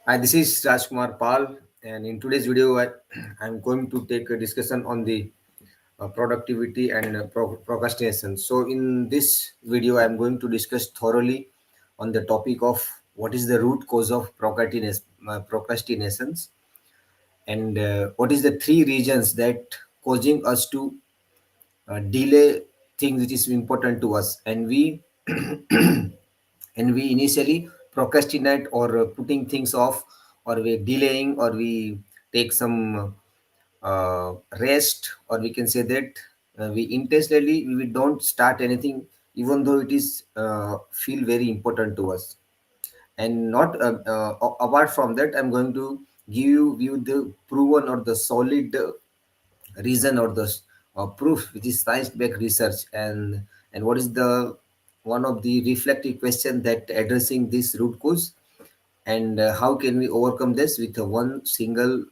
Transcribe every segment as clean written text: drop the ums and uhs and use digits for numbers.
Hi, this is Rajkumar Pal, and in today's video, I'm going to take a discussion on the productivity and procrastination. So, in this video, I'm going to discuss thoroughly on the topic of what is the root cause of procrastinations, and what is the three reasons that causing us to delay things which is important to us, and we and we initially procrastinate or putting things off, or we delaying, or we take some rest, or we can say that we intentionally we don't start anything even though it is feel very important to us. And not apart from that, I'm going to give you the proven or the solid reason or the proof which is science backed research, and what is the one of the reflective question that addressing this root cause, and how can we overcome this with a one single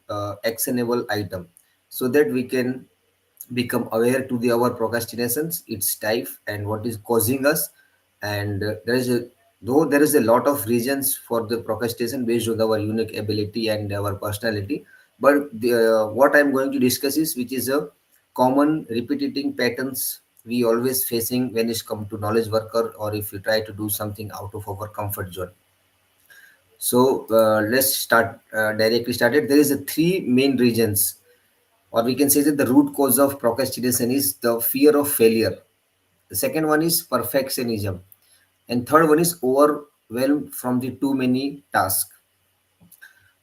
actionable item, so that we can become aware to the our procrastinations, its type, and what is causing us. And there is a though there is a lot of reasons for the procrastination based on our unique ability and our personality, but what I'm going to discuss is which is a common repeating patterns we always facing when it's come to knowledge worker, or if you try to do something out of our comfort zone. So let's start directly started. There is a three main reasons, or we can say that the root cause of procrastination is the fear of failure. The second one is perfectionism, and third one is overwhelmed from the too many tasks.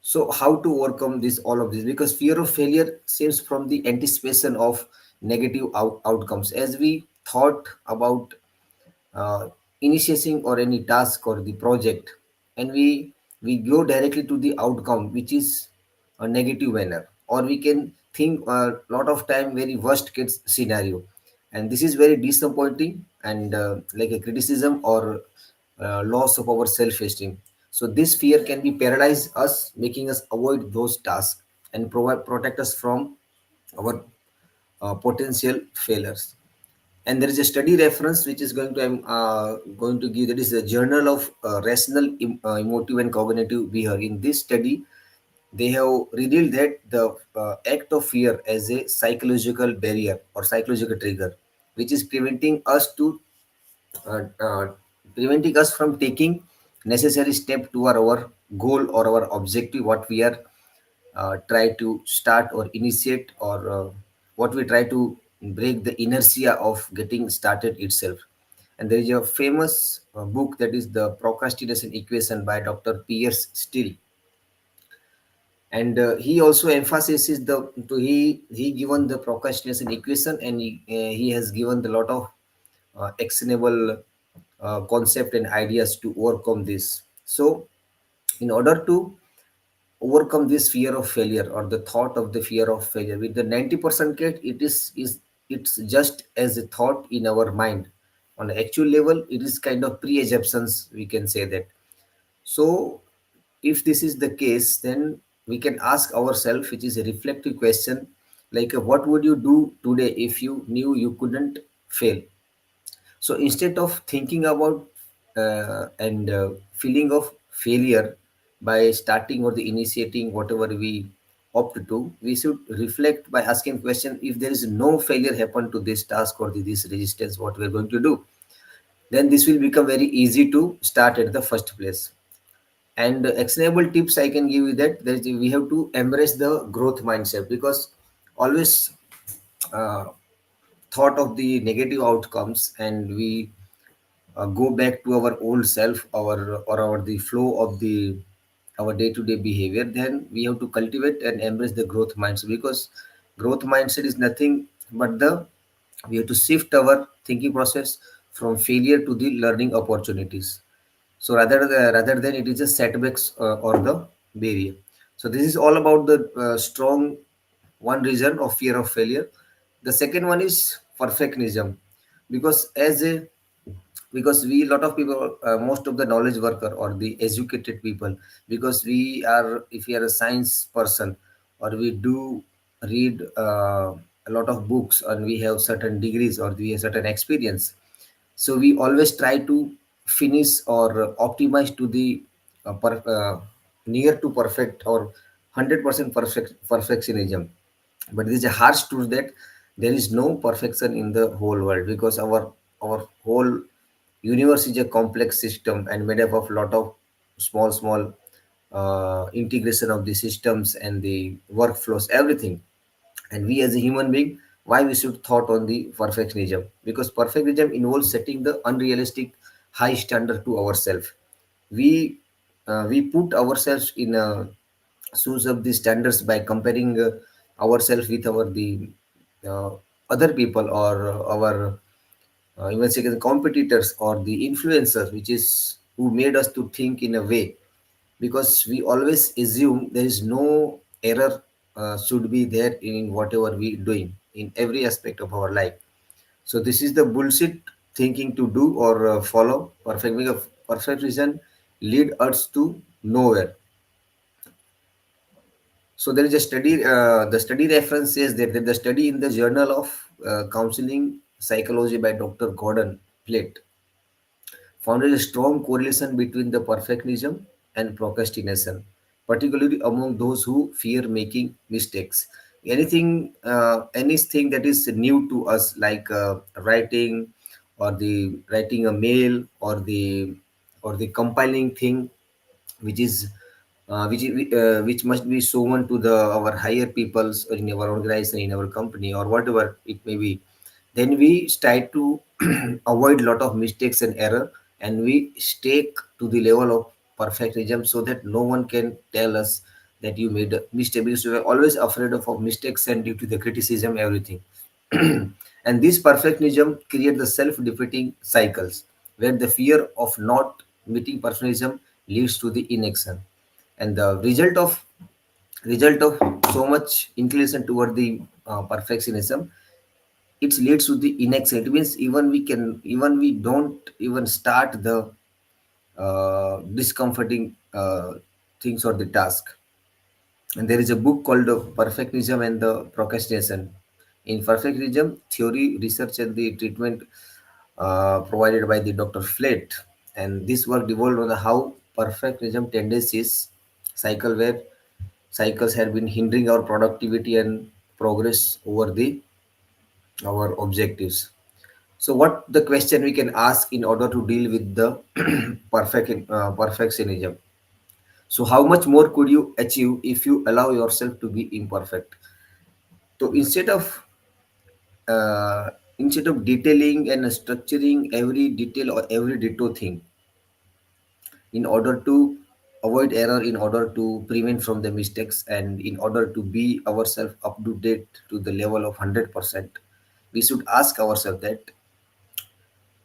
So how to overcome this all of this? Because fear of failure seems from the anticipation of negative outcomes, as we thought about uh, initiating or any task or the project, and we go directly to the outcome which is a negative manner, or we can think a lot of time very worst case scenario, and this is very disappointing, and like a criticism or loss of our self-esteem. So this fear can be paralyze us, making us avoid those tasks and provide protect us from our potential failures. And there is a study reference which is going to I'm going to give, that is a journal of rational emotive and cognitive behavior. In this study, they have revealed that the act of fear as a psychological barrier or psychological trigger, which is uh, uh, preventing us from taking necessary step toward our goal or our objective, what we are try to start or initiate, or what we try to break the inertia of getting started itself. And there is a famous book, that is the Procrastination Equation by Dr. Pierce Steele, and he also emphasizes the to he given the procrastination equation, and he has given the lot of actionable concept and ideas to overcome this. So in order to overcome this fear of failure, or the thought of the fear of failure, with the 90% case, it is it's just as a thought in our mind. On the actual level, it is kind of pre-assumptions, we can say that. So if this is the case, then we can ask ourselves, which is a reflective question, like what would you do today if you knew you couldn't fail? So instead of thinking about and feeling of failure by starting or the initiating whatever we opt to, we should reflect by asking question, if there is no failure happen to this task or this resistance, what we are going to do? Then this will become very easy to start at the first place. And actionable tips I can give you, that there is, we have to embrace the growth mindset, because always uh, thought of the negative outcomes, and we go back to our old self, our the flow of the our day-to-day behavior. Then we have to cultivate and embrace the growth mindset, because growth mindset is nothing but the we have to shift our thinking process from failure to the learning opportunities. So rather than it is just setbacks or the barrier. So this is all about the strong one reason of fear of failure. The second one is perfectionism, because as a because we lot of people, most of the knowledge worker or the educated people, because we are, if we are a science person, or we do read a lot of books, and we have certain degrees or we have certain experience, so we always try to finish or optimize to the uh, per, uh, near to perfect or 100% perfectionism. But it is a harsh truth that there is no perfection in the whole world, because our whole universe is a complex system and made up of lot of small integration of the systems and the workflows, everything. And we as a human being, why we should thought on the perfectionism? Because perfectionism involves setting the unrealistic high standard to ourselves. We put ourselves in shoes of the standards by comparing ourselves with our the uh, other people, or our even say the competitors or the influencers, which is who made us to think in a way, because we always assume there is no error should be there in whatever we doing in every aspect of our life. So this is the bullshit thinking to do or follow. Perfect reason lead us to nowhere. So there is a study. The study reference says that the study in the Journal of Counseling Psychology by Dr. Gordon Plate found a strong correlation between the perfectionism and procrastination, particularly among those who fear making mistakes. Anything that is new to us, like writing, or the writing a mail, or the compiling thing, which is which must be shown to the our higher peoples, or in our organization, in our company, or whatever it may be. Then we try to avoid lot of mistakes and error, and we stake to the level of perfectionism, so that no one can tell us that you made a mistake, because we are always afraid of mistakes and due to the criticism, everything. And this perfectionism create the self-defeating cycles, where the fear of not meeting perfectionism leads to the inaction. And the result of so much inclination toward the perfectionism, it leads to the inaction. It means even we don't even start the discomforting things or the task. And there is a book called Perfectionism and the Procrastination. In Perfectionism Theory, Research and the Treatment, provided by the Dr. Flett. And this work devolved on how perfectionism tendencies cycle where cycles have been hindering our productivity and progress over the our objectives. So what the question we can ask in order to deal with the perfectionism? So how much more could you achieve if you allow yourself to be imperfect? So uh, instead of detailing and structuring every detail or every detail thing, in order to avoid error, in order to prevent from the mistakes, and in order to be ourselves up to date to the level of 100%, we should ask ourselves that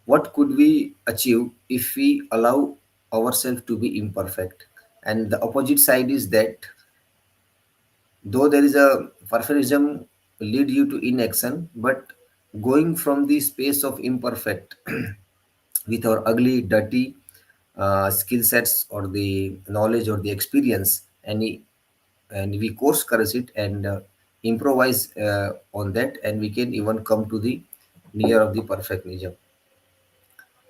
what could we achieve if we allow ourselves to be imperfect. And the opposite side is that though there is a perfectionism lead you to inaction, but going from the space of imperfect with our ugly dirty skill sets or the knowledge or the experience, and we course correct it and improvise on that, and we can even come to the near of the perfectionism.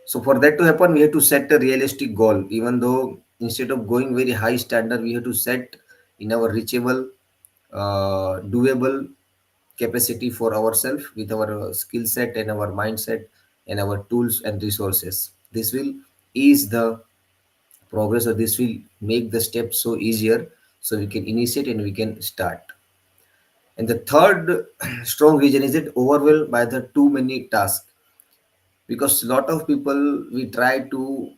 So for that to happen, we have to set a realistic goal. Even though instead of going very high standard, we have to set in our reachable, doable capacity for ourselves with our skill set and our mindset and our tools and resources. This will ease the progress, or this will make the steps so easier, so we can initiate and we can start. And the third strong reason is that overwhelmed by the too many tasks, because a lot of people, we try to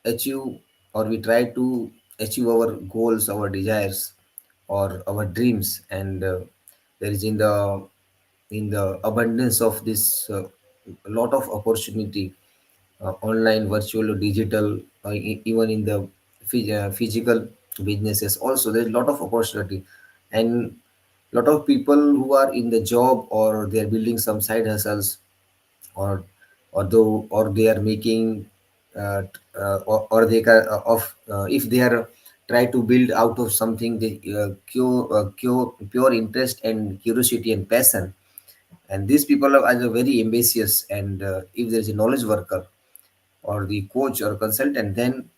achieve, or we try to achieve our goals, our desires, or our dreams, and there is in the abundance of this a lot of opportunity, online, virtual, or digital, even in the physical businesses also, there's a lot of opportunity. And lot of people who are in the job, or they're building some side hustles, or or they are making or they can if they are try to build out of something, they pure interest and curiosity and passion. And these people are very ambitious, and if there is a knowledge worker or the coach or consultant, then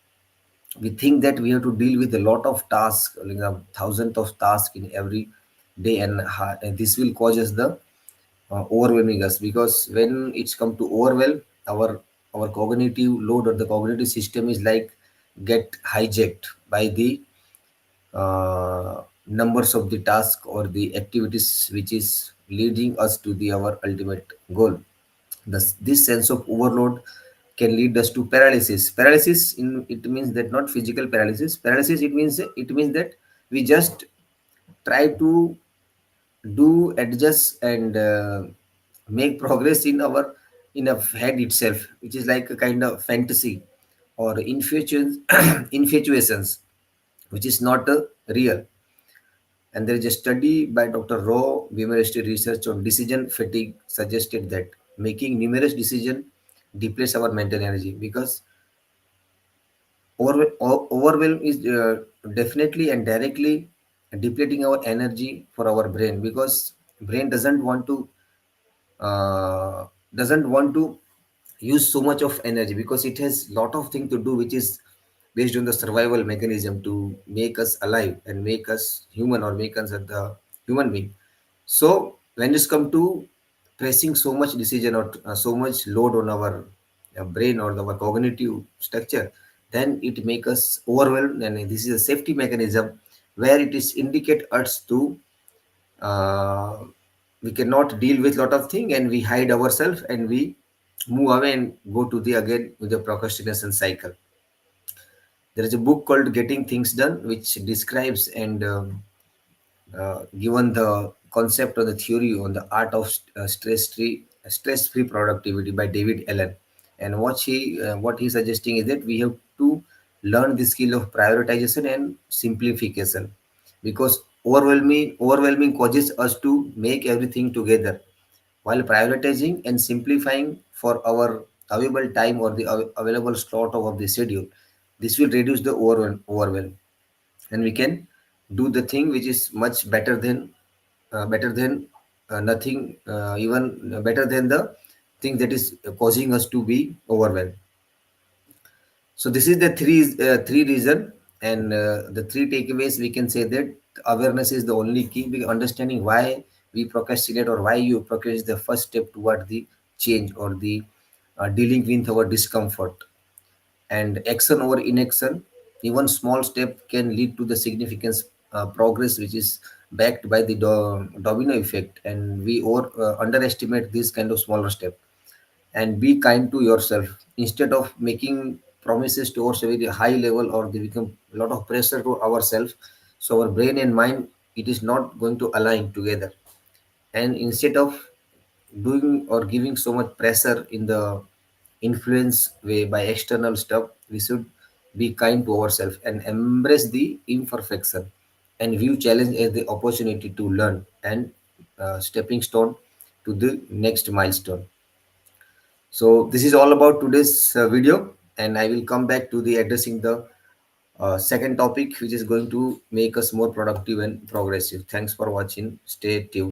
We think that we have to deal with a lot of tasks, like thousands of tasks in every day, and this will cause us the overwhelming us, because when it's come to overwhelm, our cognitive load or the cognitive system is like get hijacked by the numbers of the task or the activities which is leading us to the our ultimate goal. This sense of overload can lead us to paralysis. Paralysis, in it means that not physical paralysis. Paralysis, it means that we just try to do adjust and make progress in a head itself, which is like a kind of fantasy or infatuations, which is not real. And there is a study by Dr. Rowe University research on decision fatigue suggested that making numerous decisions depletes our mental energy, because overwhelm is definitely and directly depleting our energy for our brain, because brain uh, doesn't want to use so much of energy, because it has lot of thing to do which is based on the survival mechanism to make us alive and make us human or make us the human being. So when it's come to pressing so much decision or so much load on our brain or our cognitive structure, then it make us overwhelmed, and this is a safety mechanism where it is indicate us to uh, we cannot deal with lot of thing, and we hide ourselves and we move away and go to the again with the procrastination cycle. There is a book called Getting Things Done, which describes and given the concept or the theory on the art of stress-free productivity by David Allen. And what he's suggesting is that we have to learn the skill of prioritization and simplification, because overwhelming causes us to make everything together, while prioritizing and simplifying for our available time or the available slot of the schedule. This will reduce the overwhelm, and we can do the thing which is much better than nothing, even better than the thing that is causing us to be overwhelmed. So this is the three reason, and the three takeaways. We can say that awareness is the only key, because understanding why we procrastinate or why you procrastinate is the first step toward the change or the dealing with our discomfort. And action over inaction, even small step can lead to the significant progress, which is backed by the domino effect, and we underestimate this kind of smaller step. And be kind to yourself instead of making promises towards a very high level, or they become a lot of pressure to ourselves. So our brain and mind, it is not going to align together, and instead of doing or giving so much pressure in the influence way by external stuff, we should be kind to ourselves and embrace the imperfection, and view challenge as the opportunity to learn and stepping stone to the next milestone. So this is all about today's video, and I will come back to the addressing the second topic, which is going to make us more productive and progressive. Thanks for watching. Stay tuned.